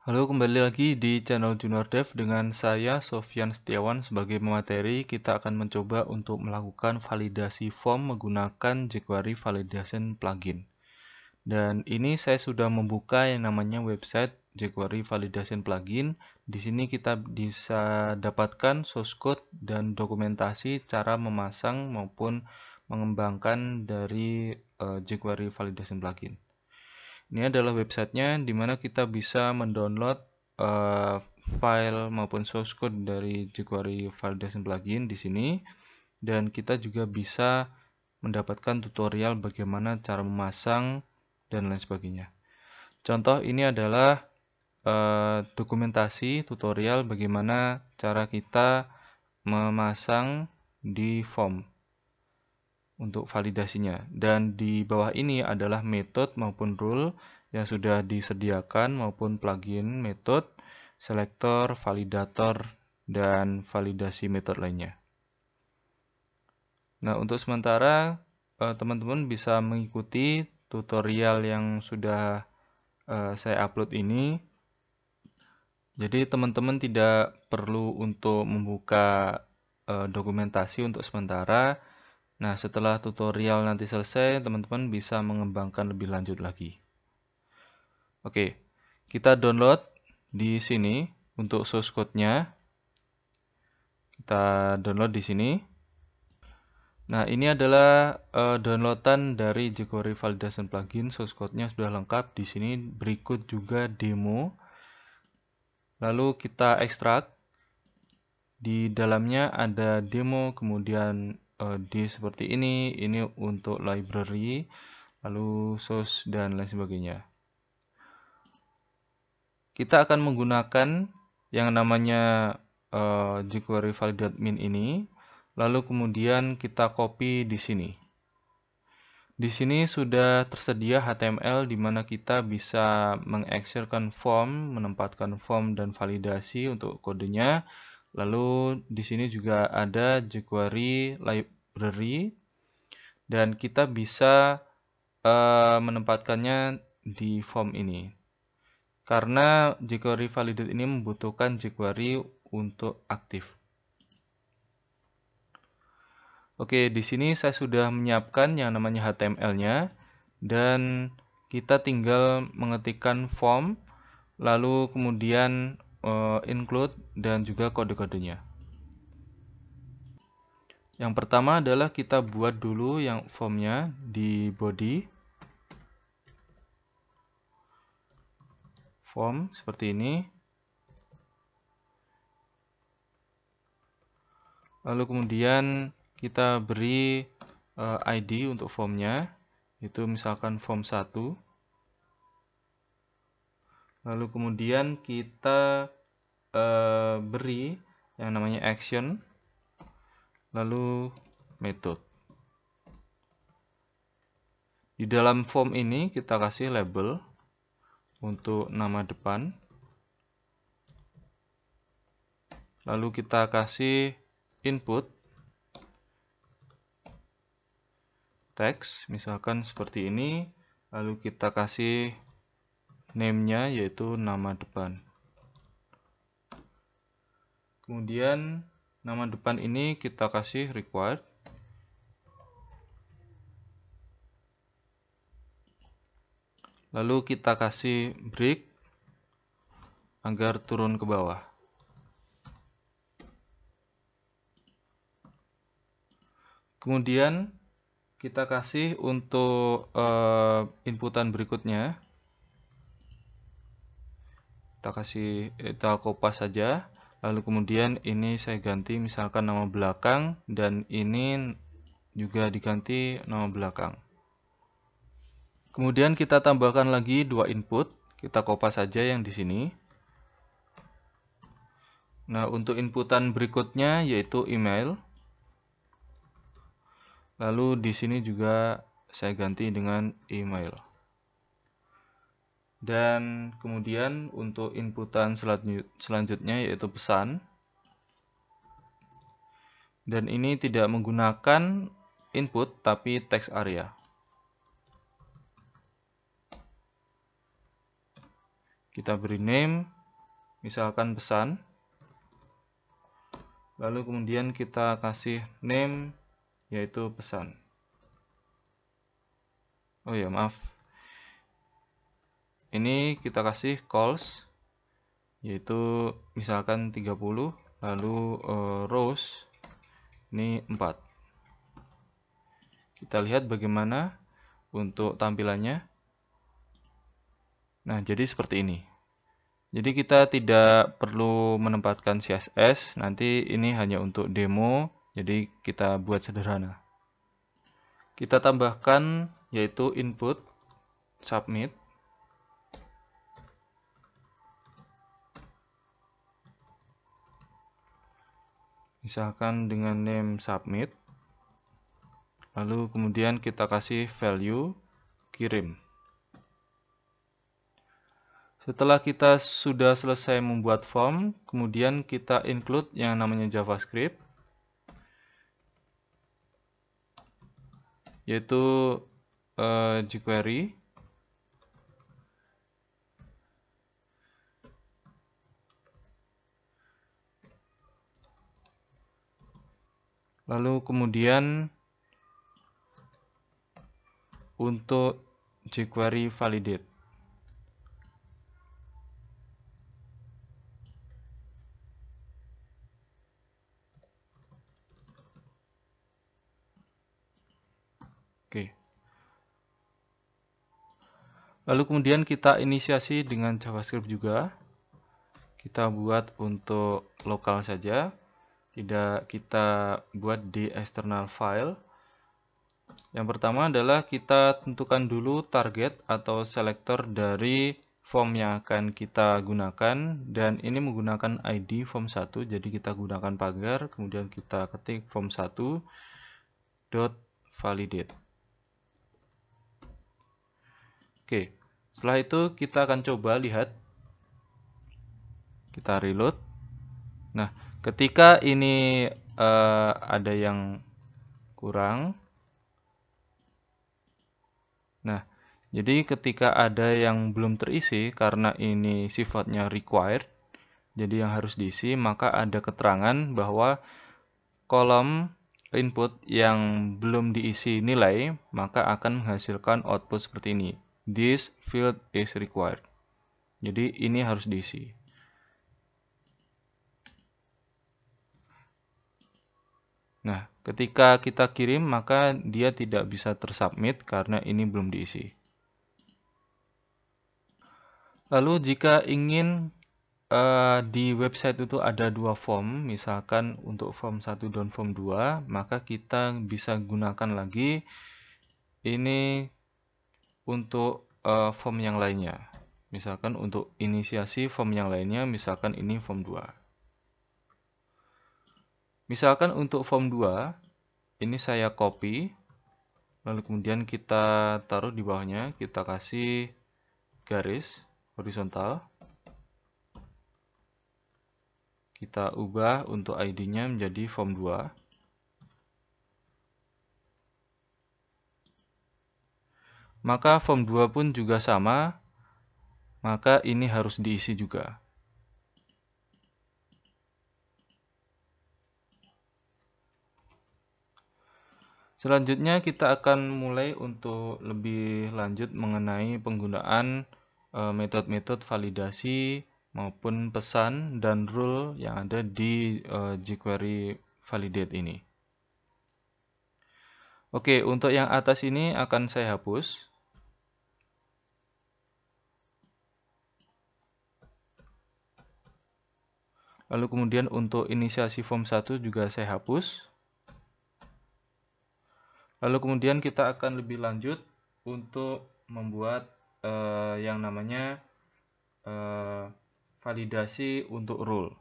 Halo, kembali lagi di channel Junior Dev dengan saya Sofyan Setiawan. Sebagai pemateri, kita akan mencoba untuk melakukan validasi form menggunakan jQuery Validation Plugin. Dan ini saya sudah membuka yang namanya website jQuery Validation Plugin. Di sini kita bisa dapatkan source code dan dokumentasi cara memasang maupun mengembangkan dari jQuery Validation Plugin. Ini adalah websitenya di mana kita bisa mendownload uh, file maupun source code dari jQuery Validation Plugin di sini, dan kita juga bisa mendapatkan tutorial bagaimana cara memasang dan lain sebagainya. Contoh ini adalah dokumentasi tutorial bagaimana cara kita memasang di form untuk validasinya. Dan di bawah ini adalah metode maupun rule yang sudah disediakan maupun plugin metode, selektor, validator, dan validasi metode lainnya. Nah, untuk sementara teman-teman bisa mengikuti tutorial yang sudah saya upload ini. Jadi teman-teman tidak perlu untuk membuka dokumentasi untuk sementara. Nah, setelah tutorial nanti selesai, teman-teman bisa mengembangkan lebih lanjut lagi. Oke, kita download di sini untuk source code-nya. Kita download di sini. Nah, ini adalah downloadan dari jQuery Validation Plugin. Source code-nya sudah lengkap. Di sini berikut juga demo. Lalu kita ekstrak. Di dalamnya ada demo, kemudian di seperti ini untuk library, lalu source dan lain sebagainya. Kita akan menggunakan yang namanya jQuery validate min ini, lalu kemudian kita copy di sini. Di sini sudah tersedia HTML di mana kita bisa mengeksirkan form, menempatkan form dan validasi untuk kodenya. Lalu di sini juga ada jQuery library dan kita bisa menempatkannya di form ini. Karena jQuery validate ini membutuhkan jQuery untuk aktif. Oke, di sini saya sudah menyiapkan yang namanya HTML-nya dan kita tinggal mengetikkan form, lalu kemudian include dan juga kode-kodenya. Yang pertama adalah kita buat dulu yang formnya di body. Form seperti ini. Lalu kemudian kita beri ID untuk formnya, itu misalkan form 1. Lalu kemudian kita beri yang namanya action, lalu method. Di dalam form ini kita kasih label untuk nama depan. Lalu kita kasih input teks, misalkan seperti ini. Lalu kita kasih name-nya yaitu nama depan. Kemudian nama depan ini kita kasih required. Lalu kita kasih break agar turun ke bawah. Kemudian kita kasih untuk inputan berikutnya. Kita kopas saja. Lalu kemudian ini saya ganti misalkan nama belakang dan ini juga diganti nama belakang. Kemudian kita tambahkan lagi dua input. Kita kopas saja yang di sini. Nah, untuk inputan berikutnya yaitu email. Lalu di sini juga saya ganti dengan email. Dan kemudian untuk inputan selanjutnya yaitu pesan. Dan ini tidak menggunakan input tapi text area. Kita beri name, misalkan pesan. Lalu kemudian kita kasih name, yaitu pesan. Oh ya, maaf. Ini kita kasih calls, yaitu misalkan 30, lalu rows, ini 4. Kita lihat bagaimana untuk tampilannya. Nah, jadi seperti ini. Jadi kita tidak perlu menempatkan CSS, nanti ini hanya untuk demo, jadi kita buat sederhana. Kita tambahkan yaitu input, submit. Misalkan dengan name submit. Lalu kemudian kita kasih value, kirim. Setelah kita sudah selesai membuat form, kemudian kita include yang namanya JavaScript, yaitu jQuery. Lalu kemudian untuk jQuery validate. Oke. Lalu kemudian kita inisiasi dengan JavaScript juga. Kita buat untuk lokal saja, tidak kita buat di external file. Yang pertama adalah kita tentukan dulu target atau selector dari form yang akan kita gunakan, dan ini menggunakan ID form 1, jadi kita gunakan pagar, kemudian kita ketik form 1 dot validate. Oke, setelah itu kita akan coba lihat. Kita reload. Nah, ketika ini ada yang kurang. Nah, jadi ketika ada yang belum terisi karena ini sifatnya required, jadi yang harus diisi, maka ada keterangan bahwa kolom input yang belum diisi nilai, maka akan menghasilkan output seperti ini. This field is required. Jadi ini harus diisi. Nah, ketika kita kirim, maka dia tidak bisa tersubmit karena ini belum diisi. Lalu jika ingin di website itu ada dua form, misalkan untuk form 1 dan form 2, maka kita bisa gunakan lagi ini untuk form yang lainnya. Misalkan untuk inisiasi form yang lainnya, misalkan ini form 2. Misalkan untuk form 2, ini saya copy, lalu kemudian kita taruh di bawahnya, kita kasih garis horizontal. Kita ubah untuk ID-nya menjadi form 2. Maka form 2 pun juga sama, maka ini harus diisi juga. Selanjutnya kita akan mulai untuk lebih lanjut mengenai penggunaan metode-metode validasi maupun pesan dan rule yang ada di jQuery validate ini. Oke, untuk yang atas ini akan saya hapus. Lalu kemudian untuk inisiasi form 1 juga saya hapus. Lalu kemudian kita akan lebih lanjut untuk membuat yang namanya validasi untuk rule.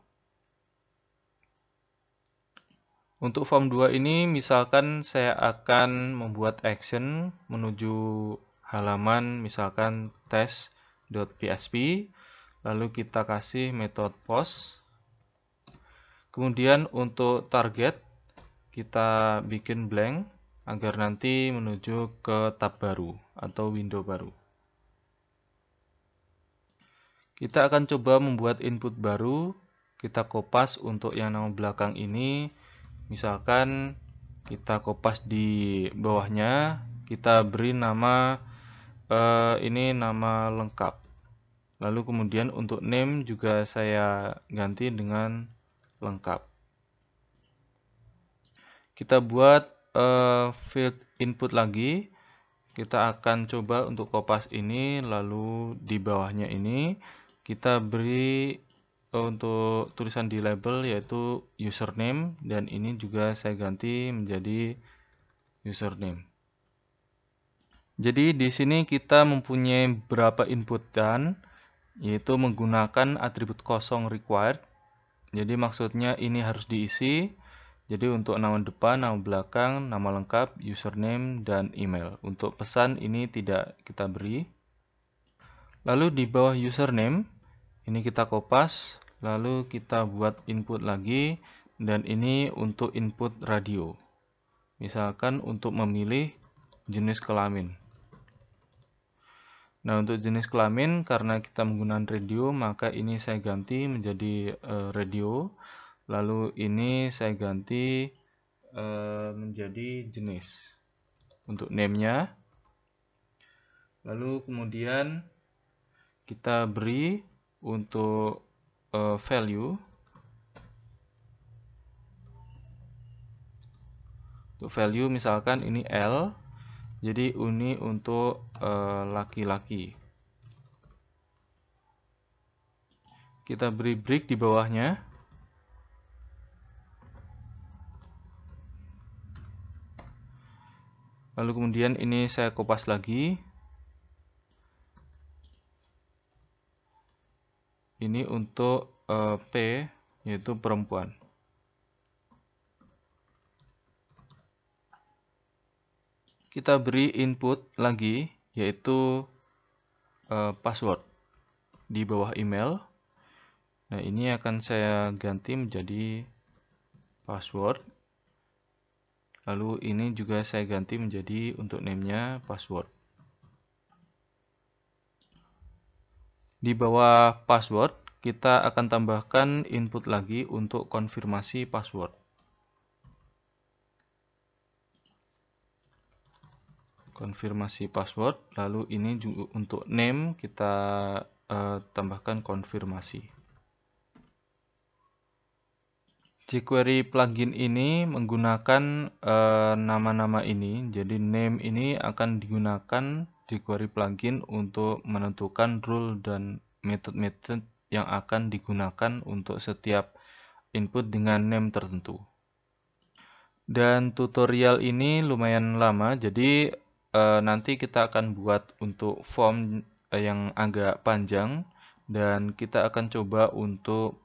Untuk form 2 ini misalkan saya akan membuat action menuju halaman misalkan test.php, lalu kita kasih metode post. Kemudian untuk target kita bikin blank agar nanti menuju ke tab baru atau window baru. Kita akan coba membuat input baru. Kita kopas untuk yang nama belakang ini. Misalkan kita kopas di bawahnya, kita beri nama ini nama lengkap. Lalu kemudian untuk name juga saya ganti dengan lengkap. Kita buat field input lagi. Kita akan coba untuk kopas ini, lalu di bawahnya ini kita beri untuk tulisan di label yaitu username, dan ini juga saya ganti menjadi username. Jadi di sini kita mempunyai beberapa inputan, yaitu menggunakan atribut kosong required. Jadi maksudnya ini harus diisi. Jadi untuk nama depan, nama belakang, nama lengkap, username, dan email. Untuk pesan ini tidak kita beri. Lalu di bawah username, ini kita kopas, lalu kita buat input lagi, dan ini untuk input radio. Misalkan untuk memilih jenis kelamin. Nah, untuk jenis kelamin, karena kita menggunakan radio, maka ini saya ganti menjadi radio. Lalu ini saya ganti menjadi jenis untuk name-nya. Lalu kemudian kita beri untuk value. Untuk value misalkan ini L. Jadi ini untuk laki-laki. Kita beri break di bawahnya. Lalu kemudian ini saya kopas lagi. Ini untuk P, yaitu perempuan. Kita beri input lagi, yaitu password di bawah email. Nah, ini akan saya ganti menjadi password. Lalu ini juga saya ganti menjadi untuk name-nya password. Di bawah password, kita akan tambahkan input lagi untuk konfirmasi password. Konfirmasi password, lalu ini juga untuk name kita tambahkan konfirmasi. jQuery plugin ini menggunakan nama-nama ini, jadi name ini akan digunakan jQuery plugin untuk menentukan rule dan metode-metode yang akan digunakan untuk setiap input dengan name tertentu. Dan tutorial ini lumayan lama, jadi nanti kita akan buat untuk form yang agak panjang, dan kita akan coba untuk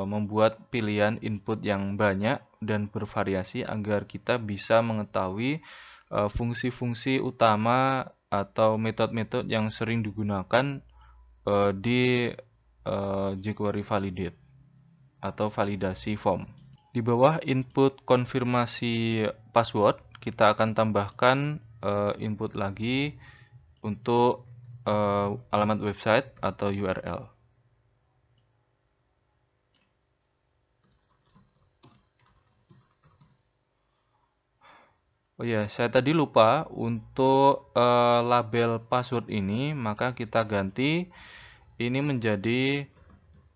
membuat pilihan input yang banyak dan bervariasi agar kita bisa mengetahui fungsi-fungsi utama atau metode-metode yang sering digunakan di jQuery Validate atau validasi form. Di bawah input konfirmasi password, kita akan tambahkan input lagi untuk alamat website atau URL. Oh ya, saya tadi lupa untuk label password ini, maka kita ganti ini menjadi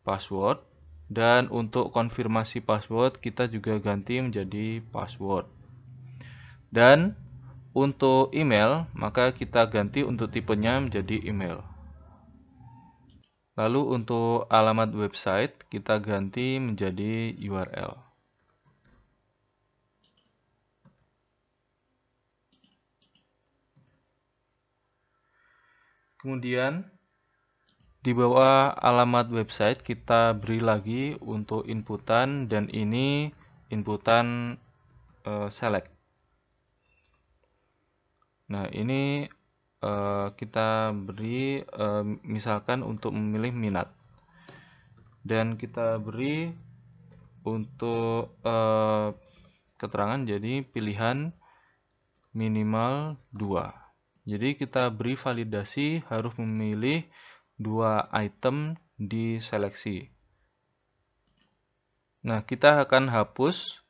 password, dan untuk konfirmasi password kita juga ganti menjadi password. Dan untuk email, maka kita ganti untuk tipenya menjadi email. Lalu untuk alamat website kita ganti menjadi URL. Kemudian di bawah alamat website kita beri lagi untuk inputan, dan ini inputan select. Nah, ini kita beri misalkan untuk memilih minat, dan kita beri untuk keterangan jadi pilihan minimal 2. Jadi kita beri validasi harus memilih 2 item di seleksi. Nah, kita akan hapus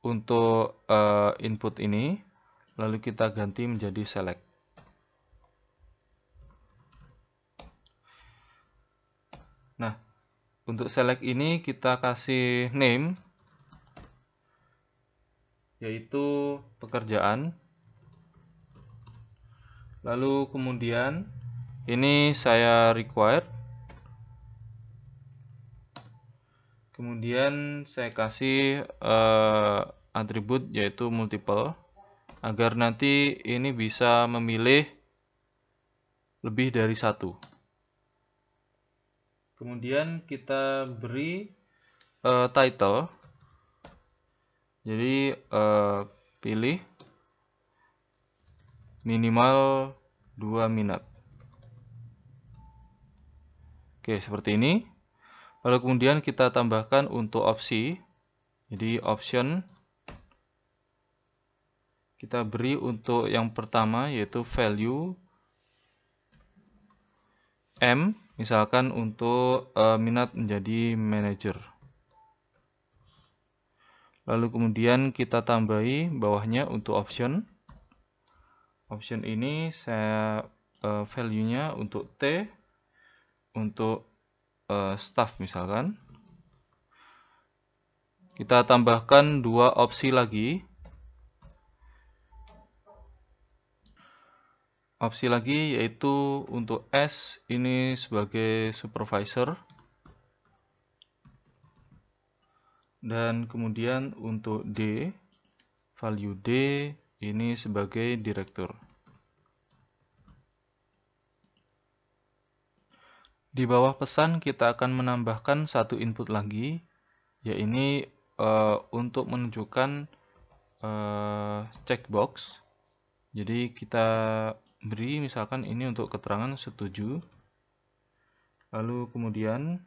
untuk input ini, lalu kita ganti menjadi select. Nah, untuk select ini kita kasih name, yaitu pekerjaan. Lalu kemudian ini saya required. Kemudian saya kasih atribut yaitu multiple, agar nanti ini bisa memilih lebih dari satu. Kemudian kita beri title. Jadi pilih minimal 2 minat. Oke, seperti ini. Lalu kemudian kita tambahkan untuk opsi. Jadi option kita beri untuk yang pertama yaitu value M, misalkan untuk minat menjadi manager. Lalu kemudian kita tambahi bawahnya untuk option. Option ini saya value-nya untuk T, untuk staff misalkan. Kita tambahkan dua opsi lagi. Opsi lagi yaitu untuk S ini sebagai supervisor. Dan kemudian untuk D, value D ini sebagai direktur. Di bawah pesan kita akan menambahkan satu input lagi, yaitu untuk menunjukkan checkbox. Jadi kita beri misalkan ini untuk keterangan setuju. Lalu kemudian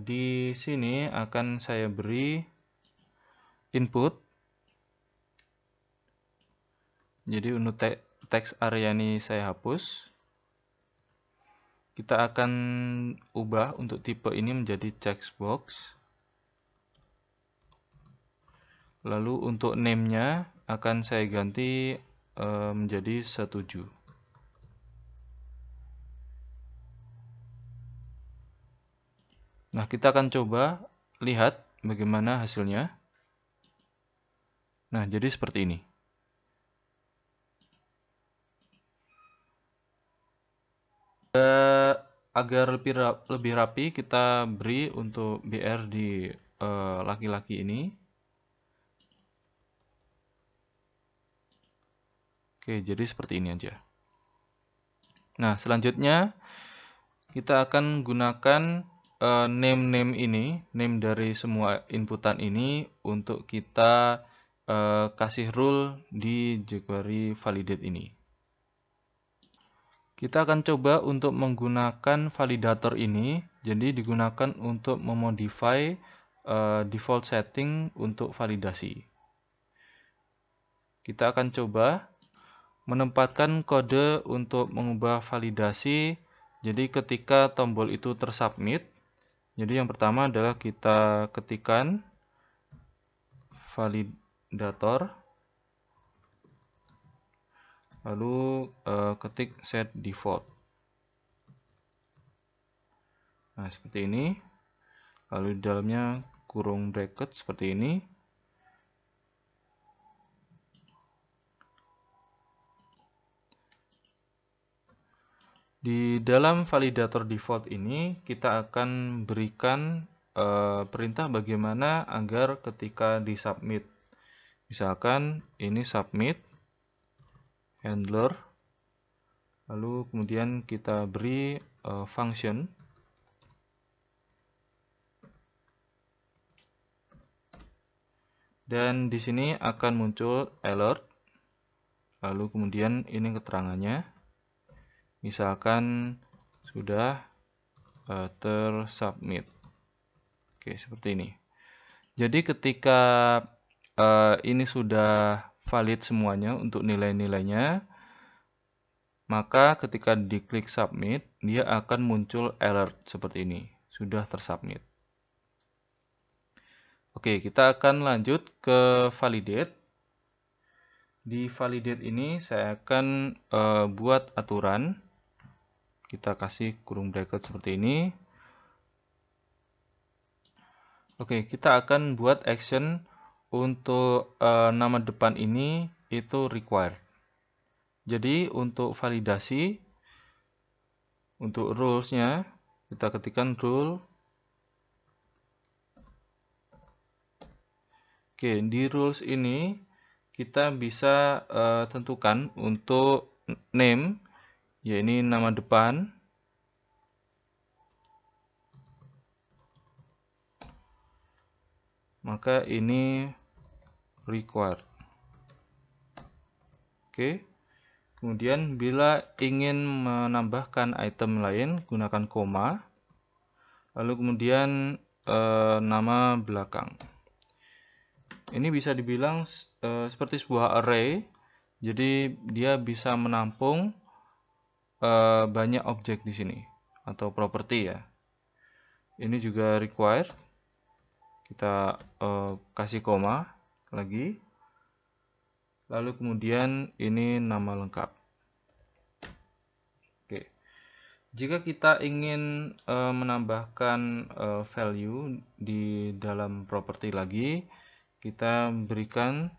di sini akan saya beri input. Jadi untuk teks area ini saya hapus. Kita akan ubah untuk tipe ini menjadi checkbox. Lalu untuk name-nya akan saya ganti menjadi setuju. Nah, kita akan coba lihat bagaimana hasilnya. Nah, jadi seperti ini. Agar lebih rapi, kita beri untuk BR di laki-laki ini. Oke, jadi seperti ini aja. Nah, selanjutnya kita akan gunakan name ini, name dari semua inputan ini untuk kita kasih rule di jQuery validate ini. Kita akan coba untuk menggunakan validator ini, jadi digunakan untuk memodify default setting untuk validasi. Kita akan coba menempatkan kode untuk mengubah validasi. Jadi ketika tombol itu tersubmit, jadi yang pertama adalah kita ketikkan validator, lalu ketik set default. Nah, seperti ini. Lalu di dalamnya kurung bracket seperti ini. Di dalam validator default ini kita akan berikan perintah bagaimana agar ketika disubmit. Misalkan ini submit handler, lalu kemudian kita beri function. Dan di sini akan muncul alert. Lalu kemudian ini keterangannya. Misalkan sudah tersubmit. Oke, seperti ini. Jadi ketika ini sudah valid semuanya untuk nilai-nilainya, maka ketika diklik submit, dia akan muncul alert seperti ini, sudah tersubmit. Oke, kita akan lanjut ke validate. Di validate ini saya akan buat aturan. Kita kasih kurung bracket seperti ini. Oke, kita akan buat action untuk nama depan ini itu required. Jadi untuk validasi, untuk rules-nya, kita ketikkan rule. Oke, di rules ini kita bisa tentukan untuk name, ya ini nama depan. Maka ini required. Oke. Kemudian bila ingin menambahkan item lain, gunakan koma. Lalu kemudian nama belakang. Ini bisa dibilang seperti sebuah array. Jadi dia bisa menampung banyak objek di sini atau properti ya. Ini juga required. Kita kasih koma lagi. Lalu kemudian ini nama lengkap. Oke. Jika kita ingin menambahkan value di dalam properti lagi, kita berikan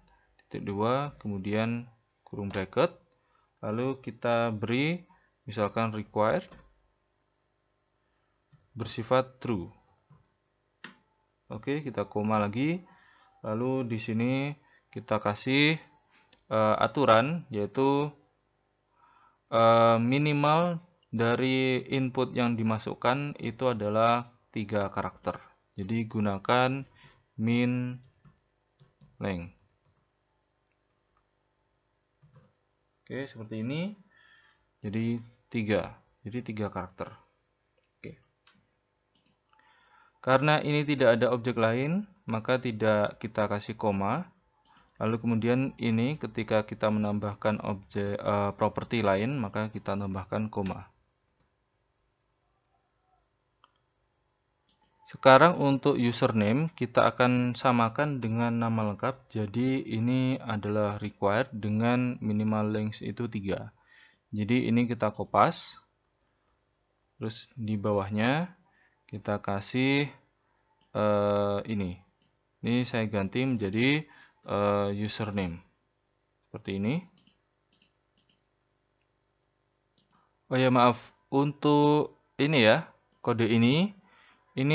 titik 2, kemudian kurung bracket, lalu kita beri misalkan required bersifat true. Oke, kita koma lagi. Lalu di sini kita kasih aturan, yaitu minimal dari input yang dimasukkan itu adalah 3 karakter. Jadi gunakan min length. Oke, seperti ini. Jadi 3. Jadi 3 karakter. Oke. Karena ini tidak ada objek lain, maka tidak kita kasih koma. Lalu kemudian ini ketika kita menambahkan objek properti lain, maka kita tambahkan koma. Sekarang untuk username kita akan samakan dengan nama lengkap. Jadi ini adalah required dengan minimal length itu 3. Jadi ini kita kopas. Terus di bawahnya kita kasih ini. Ini saya ganti menjadi username. Seperti ini. Oh ya, maaf. Untuk ini ya, kode ini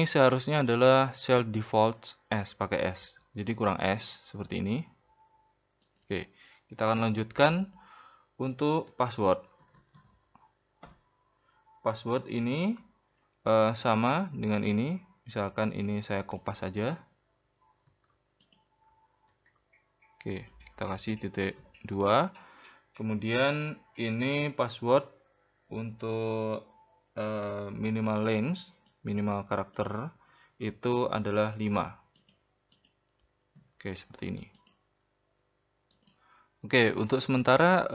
seharusnya adalah shell default S, pakai S. Jadi kurang S, seperti ini. Oke, kita akan lanjutkan untuk password. Password ini sama dengan ini. Misalkan ini saya kopas saja. Oke, kita kasih titik 2. Kemudian ini password untuk minimal length, minimal karakter itu adalah 5. Oke, seperti ini. Oke, untuk sementara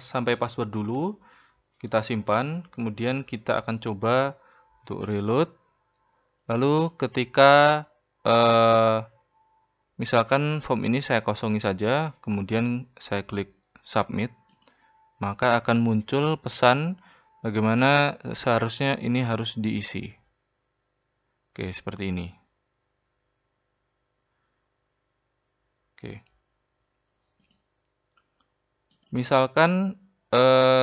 sampai password dulu kita simpan, kemudian kita akan coba untuk reload. Lalu ketika misalkan form ini saya kosongi saja, kemudian saya klik submit, maka akan muncul pesan bagaimana seharusnya ini harus diisi. Oke, seperti ini. Oke. Misalkan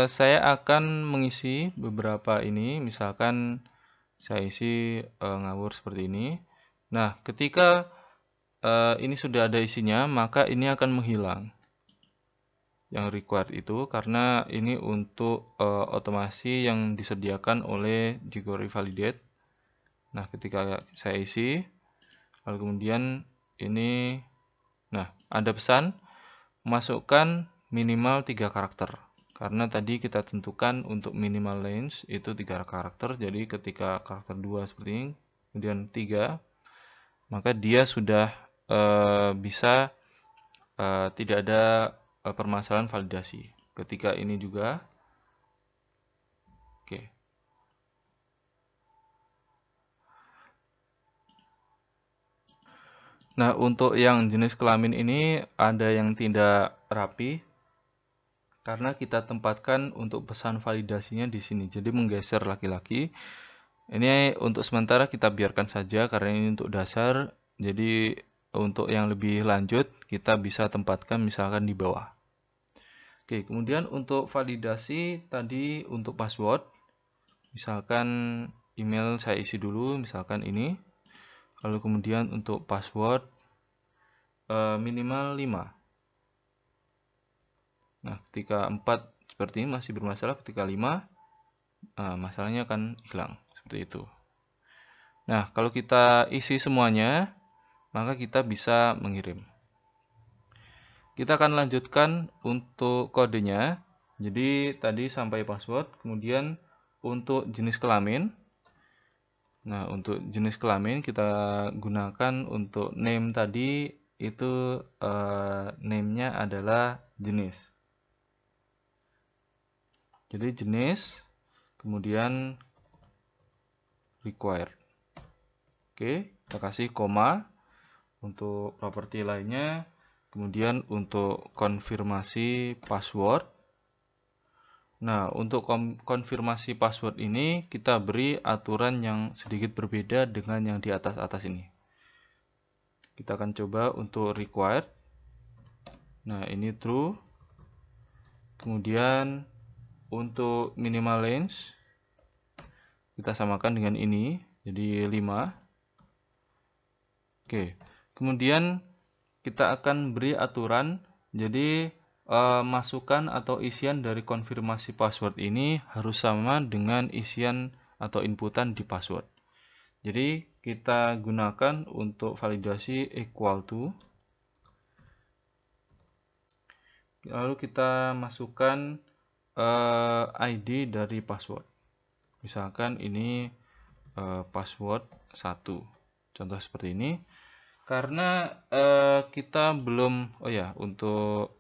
saya akan mengisi beberapa ini, misalkan saya isi ngawur seperti ini. Nah, ketika ini sudah ada isinya, maka ini akan menghilang yang required itu, karena ini untuk otomasi yang disediakan oleh jQuery Validate. Nah, ketika saya isi, lalu kemudian ini, nah ada pesan masukkan minimal 3 karakter. Karena tadi kita tentukan untuk minimal length itu 3 karakter. Jadi ketika karakter 2 seperti ini, kemudian 3, maka dia sudah bisa tidak ada permasalahan validasi. Ketika ini juga Oke. Nah, untuk yang jenis kelamin ini ada yang tidak rapi karena kita tempatkan untuk pesan validasinya di sini. Jadi menggeser laki-laki. Ini untuk sementara kita biarkan saja karena ini untuk dasar. Jadi untuk yang lebih lanjut kita bisa tempatkan misalkan di bawah. Oke, kemudian untuk validasi tadi untuk password. Misalkan email saya isi dulu, misalkan ini. Lalu kemudian untuk password minimal 5. Nah, ketika 4 seperti ini masih bermasalah, ketika 5 masalahnya akan hilang. Seperti itu. Nah, kalau kita isi semuanya, maka kita bisa mengirim. Kita akan lanjutkan untuk kodenya. Jadi tadi sampai password, kemudian untuk jenis kelamin. Nah, untuk jenis kelamin kita gunakan untuk name tadi itu name-nya adalah jenis. Jadi jenis, kemudian required. Oke, kita kasih koma untuk properti lainnya. Kemudian untuk konfirmasi password. Nah, untuk konfirmasi password ini kita beri aturan yang sedikit berbeda dengan yang di atas-atas ini. Kita akan coba untuk required. Nah, ini true. Kemudian untuk minimal length kita samakan dengan ini, jadi 5. Oke. Kemudian kita akan beri aturan, jadi masukan atau isian dari konfirmasi password ini harus sama dengan isian atau inputan di password. Jadi kita gunakan untuk validasi equal to. Lalu kita masukkan ID dari password. Misalkan ini password 1. Contoh seperti ini. Karena kita belum, untuk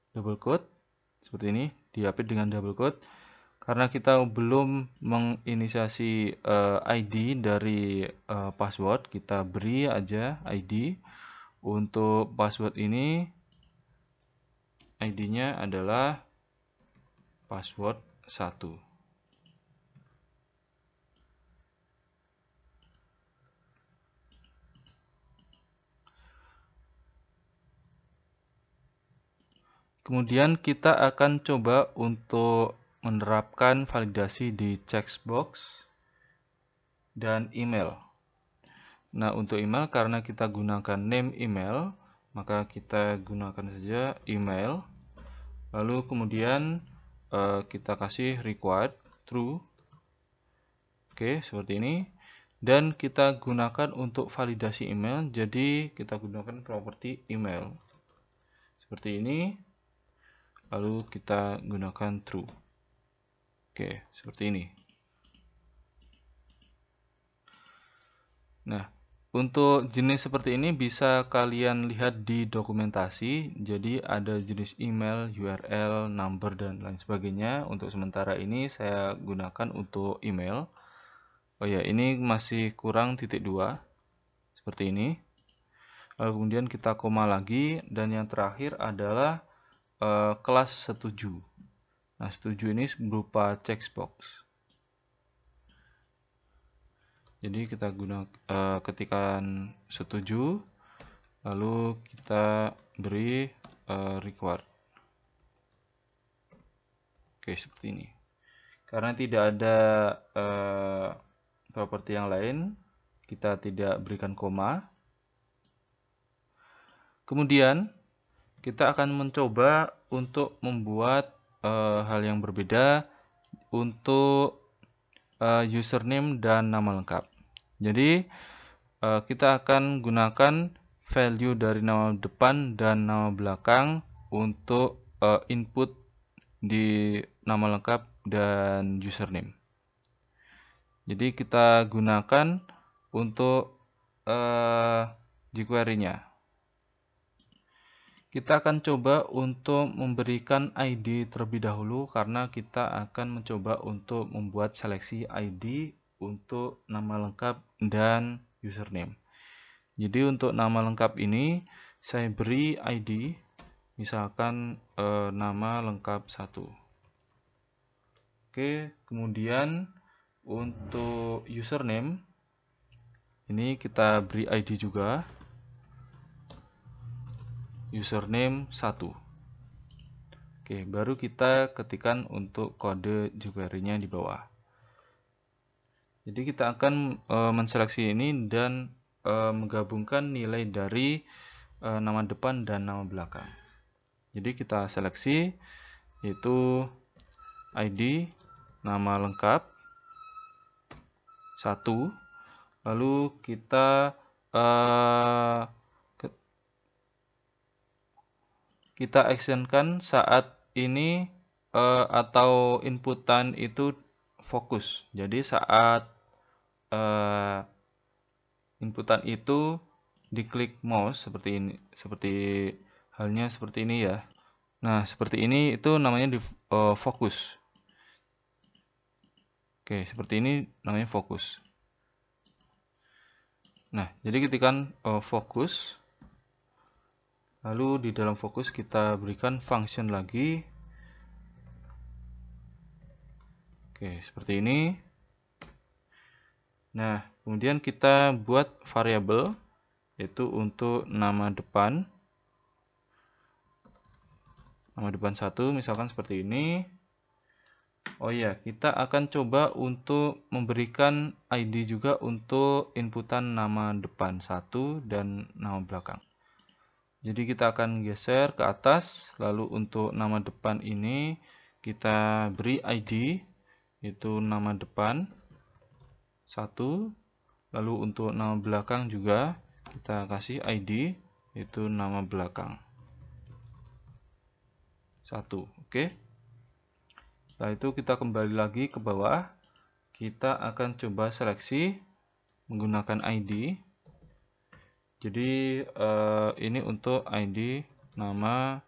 double quote seperti ini, diapit dengan double quote. Karena kita belum menginisiasi ID dari password, kita beri aja ID. Untuk password ini, ID-nya adalah password 1. Kemudian kita akan coba untuk menerapkan validasi di checkbox dan email. Nah, untuk email karena kita gunakan name email, maka kita gunakan saja email. Lalu kemudian kita kasih required true. Oke, seperti ini. Dan kita gunakan untuk validasi email, jadi kita gunakan properti email. Seperti ini. Lalu kita gunakan true. Oke, seperti ini. Nah, untuk jenis seperti ini bisa kalian lihat di dokumentasi. Jadi ada jenis email, URL, number, dan lain sebagainya. Untuk sementara ini saya gunakan untuk email. Oh ya, ini masih kurang titik 2. Seperti ini. Lalu kemudian kita koma lagi. Dan yang terakhir adalah kelas setuju. Nah, setuju ini berupa checkbox. Jadi kita ketikkan setuju, lalu kita beri required. Oke, seperti ini. Karena tidak ada properti yang lain, kita tidak berikan koma. Kemudian kita akan mencoba untuk membuat hal yang berbeda untuk username dan nama lengkap. Jadi kita akan gunakan value dari nama depan dan nama belakang untuk input di nama lengkap dan username. Jadi kita gunakan untuk jQuery-nya. Kita akan coba untuk memberikan ID terlebih dahulu karena kita akan mencoba untuk membuat seleksi ID untuk nama lengkap dan username. Jadi untuk nama lengkap ini saya beri ID, misalkan nama lengkap 1. Oke, kemudian untuk username ini kita beri ID juga, username 1. Oke, baru kita ketikkan untuk kode jQuery-nya di bawah. Jadi kita akan menseleksi ini dan menggabungkan nilai dari nama depan dan nama belakang. Jadi kita seleksi yaitu ID, nama lengkap 1, lalu kita actionkan saat ini atau inputan itu fokus. Jadi saat inputan itu diklik mouse seperti ini, halnya seperti ini ya. Nah, seperti ini itu namanya fokus. Oke, seperti ini namanya fokus. Nah, jadi ketikkan fokus, lalu di dalam fokus kita berikan function lagi. Oke, seperti ini. Nah, kemudian kita buat variabel yaitu untuk nama depan. Nama depan 1 misalkan seperti ini. Oh iya, kita akan coba untuk memberikan ID juga untuk inputan nama depan 1 dan nama belakang. Jadi kita akan geser ke atas, lalu untuk nama depan ini kita beri ID, yaitu nama depan 1, lalu untuk nama belakang juga kita kasih ID, yaitu nama belakang 1. Oke. Setelah itu kita kembali lagi ke bawah, kita akan coba seleksi menggunakan ID. Jadi ini untuk ID nama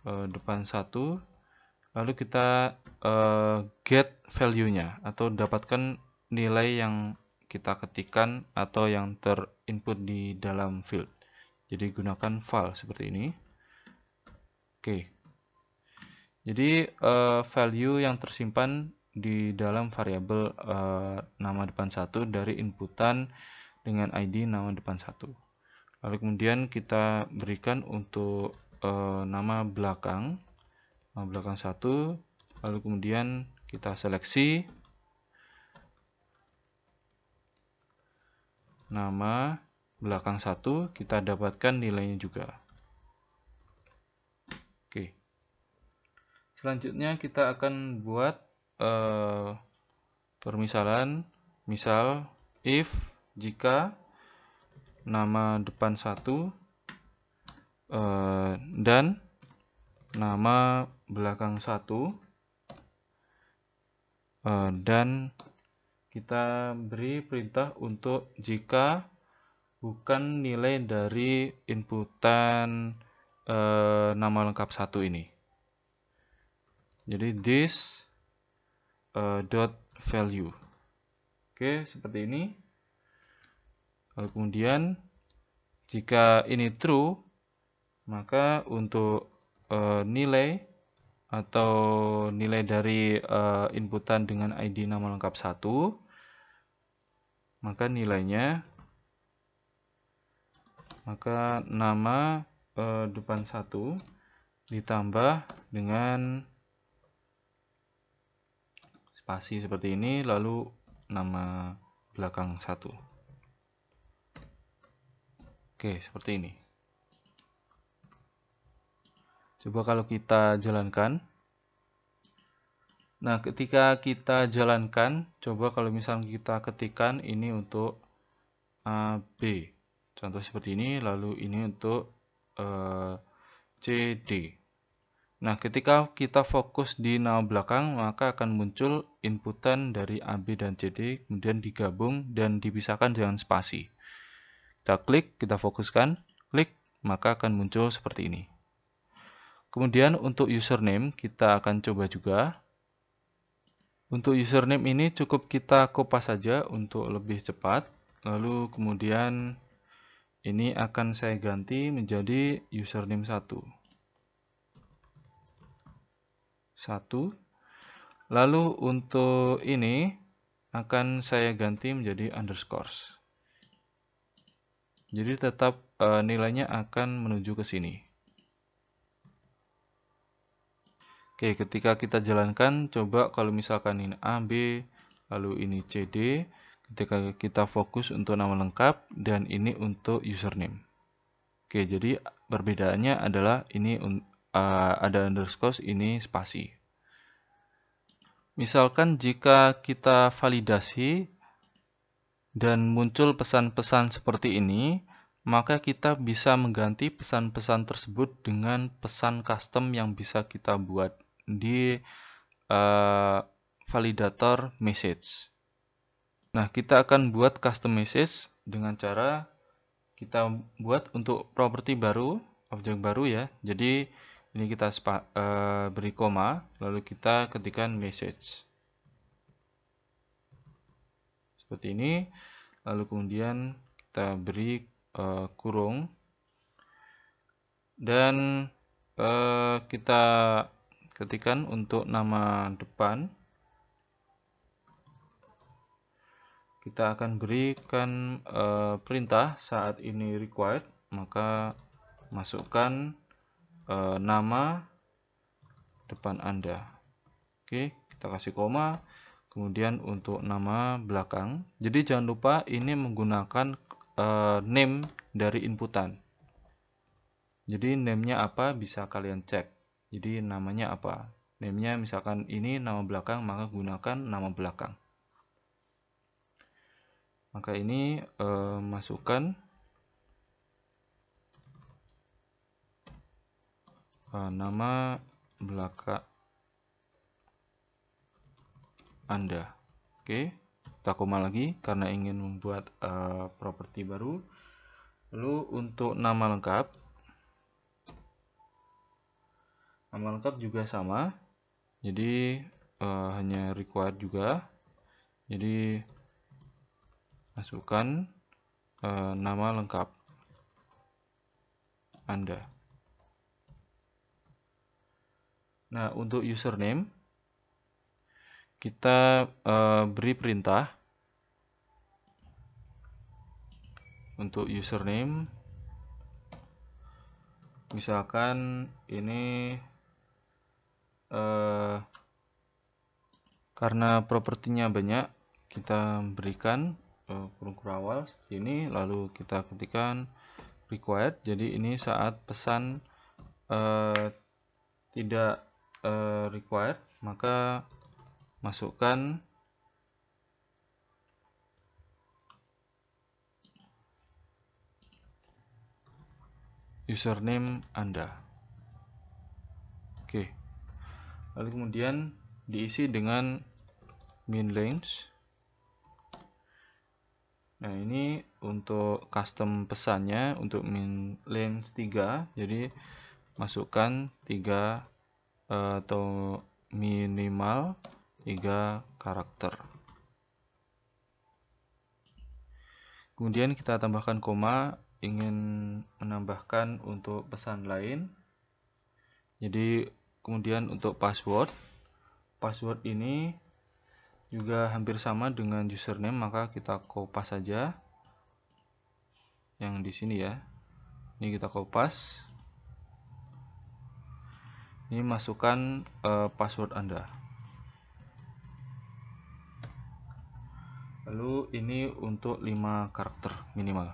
depan 1, lalu kita get value-nya atau dapatkan nilai yang kita ketikkan atau yang terinput di dalam field. Jadi gunakan val seperti ini. Oke. Jadi value yang tersimpan di dalam variabel nama depan 1 dari inputan dengan ID nama depan 1. Lalu kemudian kita berikan untuk nama belakang 1, lalu kemudian kita seleksi nama belakang 1, kita dapatkan nilainya juga. Oke. Selanjutnya kita akan buat permisalan, misal if jika nama depan 1 dan nama belakang 1 dan kita beri perintah untuk jika bukan nilai dari inputan nama lengkap 1 ini. Jadi this dot value. Oke, seperti ini. Lalu kemudian jika ini true, maka untuk nilai atau nilai dari inputan dengan ID nama lengkap 1, maka nilainya nama depan 1 ditambah dengan spasi seperti ini, lalu nama belakang 1. Oke, seperti ini. Coba kalau kita jalankan. Nah, ketika kita jalankan, coba kalau misalnya kita ketikkan ini untuk AB. Contoh seperti ini, lalu ini untuk CD. Nah, ketika kita fokus di nama belakang, maka akan muncul inputan dari AB dan CD, kemudian digabung dan dipisahkan dengan spasi. Kita klik, kita fokuskan, klik, maka akan muncul seperti ini. Kemudian untuk username kita akan coba juga. Untuk username ini cukup kita kopas saja untuk lebih cepat. Lalu kemudian ini akan saya ganti menjadi username 1. Lalu untuk ini akan saya ganti menjadi underscores. Jadi tetap nilainya akan menuju ke sini. Oke, ketika kita jalankan, coba kalau misalkan ini A, B, lalu ini C, D, ketika kita fokus untuk nama lengkap, dan ini untuk username. Oke, jadi perbedaannya adalah ini ada underscore, ini spasi. Misalkan jika kita validasi dan muncul pesan-pesan seperti ini, maka kita bisa mengganti pesan-pesan tersebut dengan pesan custom yang bisa kita buat di validator message. Nah, kita akan buat custom message dengan cara kita buat untuk properti baru, objek baru ya. Jadi ini kita beri koma, lalu kita ketikkan message. Seperti ini, lalu kemudian kita beri kurung, dan kita ketikkan untuk nama depan. Kita akan berikan perintah saat ini required, maka masukkan nama depan Anda. Oke, kita kasih koma. Kemudian untuk nama belakang, jadi jangan lupa ini menggunakan name dari inputan. Jadi name-nya apa bisa kalian cek. Jadi namanya apa? Name-nya misalkan ini nama belakang, maka gunakan nama belakang. Maka ini masukkan nama belakang Anda. Oke, kita koma lagi karena ingin membuat properti baru. Lalu untuk nama lengkap juga sama. Jadi hanya required juga. Jadi masukkan nama lengkap Anda. Nah, untuk username kita beri perintah untuk username. Misalkan ini karena propertinya banyak, kita berikan kurung awal seperti ini, lalu kita ketikkan required. Jadi ini saat pesan tidak required, maka masukkan username Anda. Oke. Lalu kemudian diisi dengan min length. Nah, ini untuk custom pesannya untuk min length 3. Jadi masukkan 3 atau minimal 3 karakter. Kemudian kita tambahkan koma, ingin menambahkan untuk pesan lain. Jadi kemudian untuk password ini juga hampir sama dengan username, maka kita kopas saja yang di sini ya. Ini kita kopas. Ini masukkan password Anda. Lalu ini untuk 5 karakter minimal.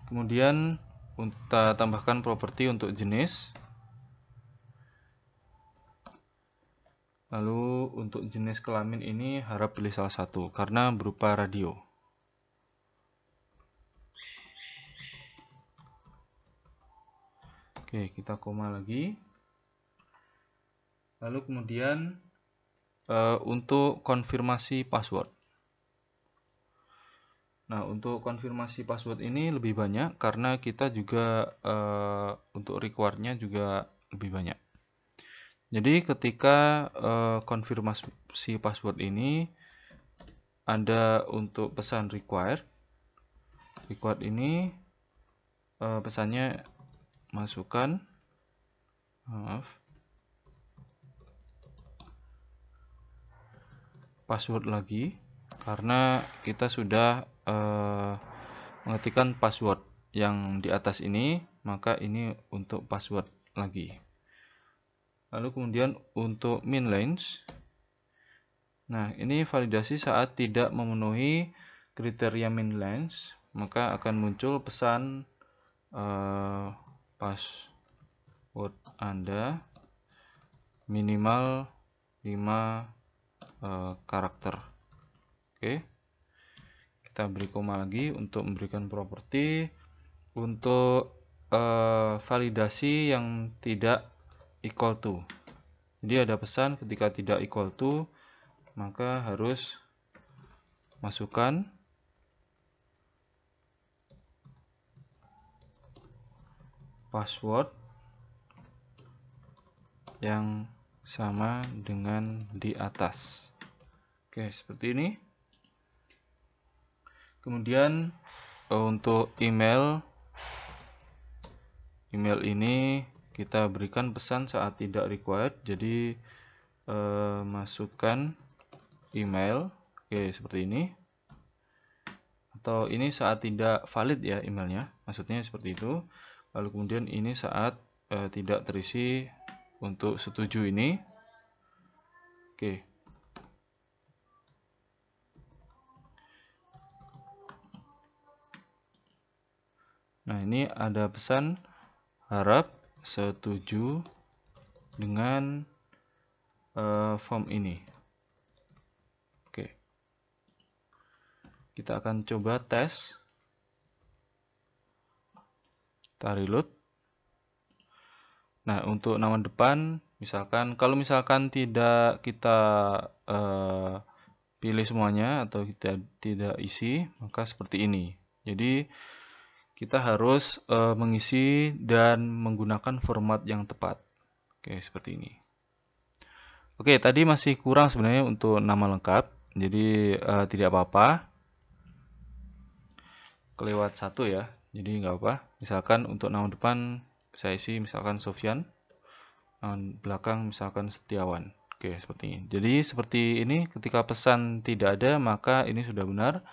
Kemudian kita tambahkan properti untuk jenis. Lalu untuk jenis kelamin ini harap pilih salah satu karena berupa radio. Oke, kita koma lagi. Lalu kemudian untuk konfirmasi password. Nah, untuk konfirmasi password ini lebih banyak karena kita juga untuk require-nya juga lebih banyak. Jadi ketika konfirmasi password ini ada untuk pesan required ini pesannya masukkan password lagi karena kita sudah mengetikkan password yang di atas ini, maka ini untuk password lagi. Lalu kemudian untuk min length, nah ini validasi saat tidak memenuhi kriteria min length, maka akan muncul pesan password Anda minimal 5 karakter. Oke, kita beri koma lagi untuk memberikan properti. Untuk validasi yang tidak equal to, jadi ada pesan ketika tidak equal to, maka harus masukkan password yang sama dengan di atas. Oke, seperti ini. Kemudian untuk email ini kita berikan pesan saat tidak required, jadi masukkan email. Oke, seperti ini. Atau ini saat tidak valid ya emailnya, maksudnya seperti itu. Lalu kemudian ini saat tidak terisi untuk setuju ini. Oke. Nah, ini ada pesan harap setuju dengan form ini. Oke. Kita akan coba tes. Kita reload. Nah, untuk nama depan, misalkan kalau misalkan tidak kita pilih semuanya atau kita tidak isi, maka seperti ini. Jadi kita harus mengisi dan menggunakan format yang tepat. Oke, seperti ini. Oke, tadi masih kurang sebenarnya untuk nama lengkap, jadi tidak apa-apa. Kelewat satu ya, jadi nggak apa. Misalkan untuk nama depan saya isi misalkan Sofyan, belakang misalkan Setiawan. Oke, seperti ini. Jadi seperti ini, ketika pesan tidak ada maka ini sudah benar.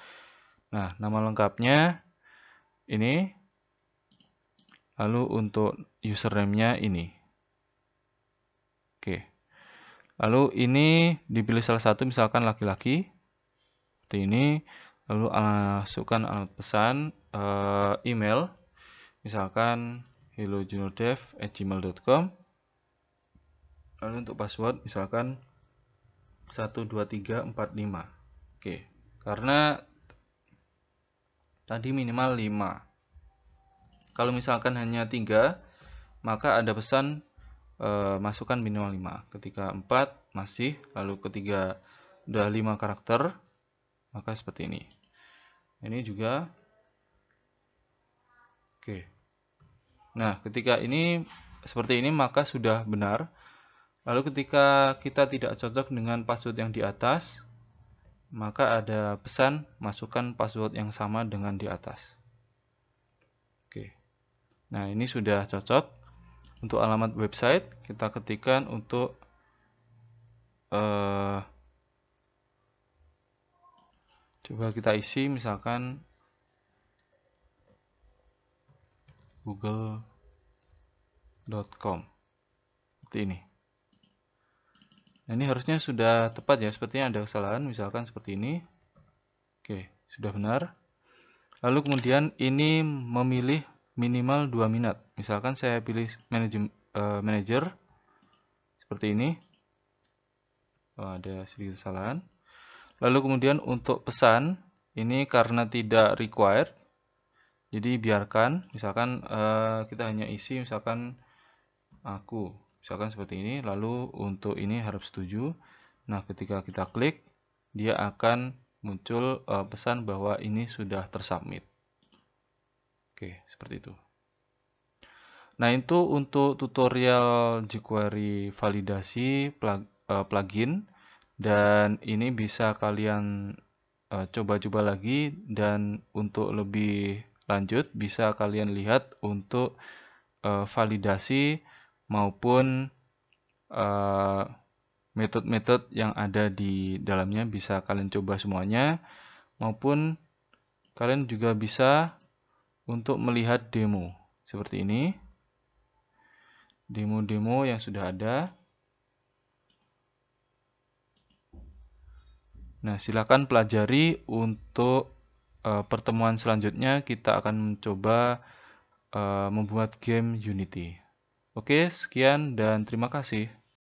Nah, nama lengkapnya ini, lalu untuk username-nya ini. Oke, lalu ini dipilih salah satu, misalkan laki-laki seperti ini, lalu masukkan alamat pesan, email, misalkan hellojuniordev@gmail.com. Lalu untuk password misalkan 12345. Oke, karena tadi minimal 5. Kalau misalkan hanya 3, maka ada pesan masukkan minimal 5. Ketika 4 masih, lalu ketiga udah 5 karakter, maka seperti ini. Ini juga. Oke. Nah, ketika ini seperti ini maka sudah benar. Lalu ketika kita tidak cocok dengan password yang di atas, maka ada pesan masukkan password yang sama dengan di atas. Oke. Nah, ini sudah cocok. Untuk alamat website kita ketikkan untuk coba kita isi misalkan google.com. Seperti ini. Nah, ini harusnya sudah tepat ya, sepertinya ada kesalahan, misalkan seperti ini. Oke, sudah benar. Lalu kemudian ini memilih minimal 2 minat. Misalkan saya pilih manager seperti ini. Oh, ada sedikit kesalahan. Lalu kemudian untuk pesan, ini karena tidak required, jadi biarkan. Misalkan kita hanya isi misalkan aku. Misalkan seperti ini, lalu untuk ini harap setuju. Nah, ketika kita klik, dia akan muncul pesan bahwa ini sudah tersubmit. Oke, seperti itu. Nah, itu untuk tutorial jQuery validasi plugin, dan ini bisa kalian coba-coba lagi, dan untuk lebih lanjut bisa kalian lihat untuk validasi maupun metode-metode yang ada di dalamnya, bisa kalian coba semuanya, maupun kalian juga bisa untuk melihat demo seperti ini, demo-demo yang sudah ada. Nah, silakan pelajari. Untuk pertemuan selanjutnya kita akan mencoba membuat game Unity. Oke, sekian dan terima kasih.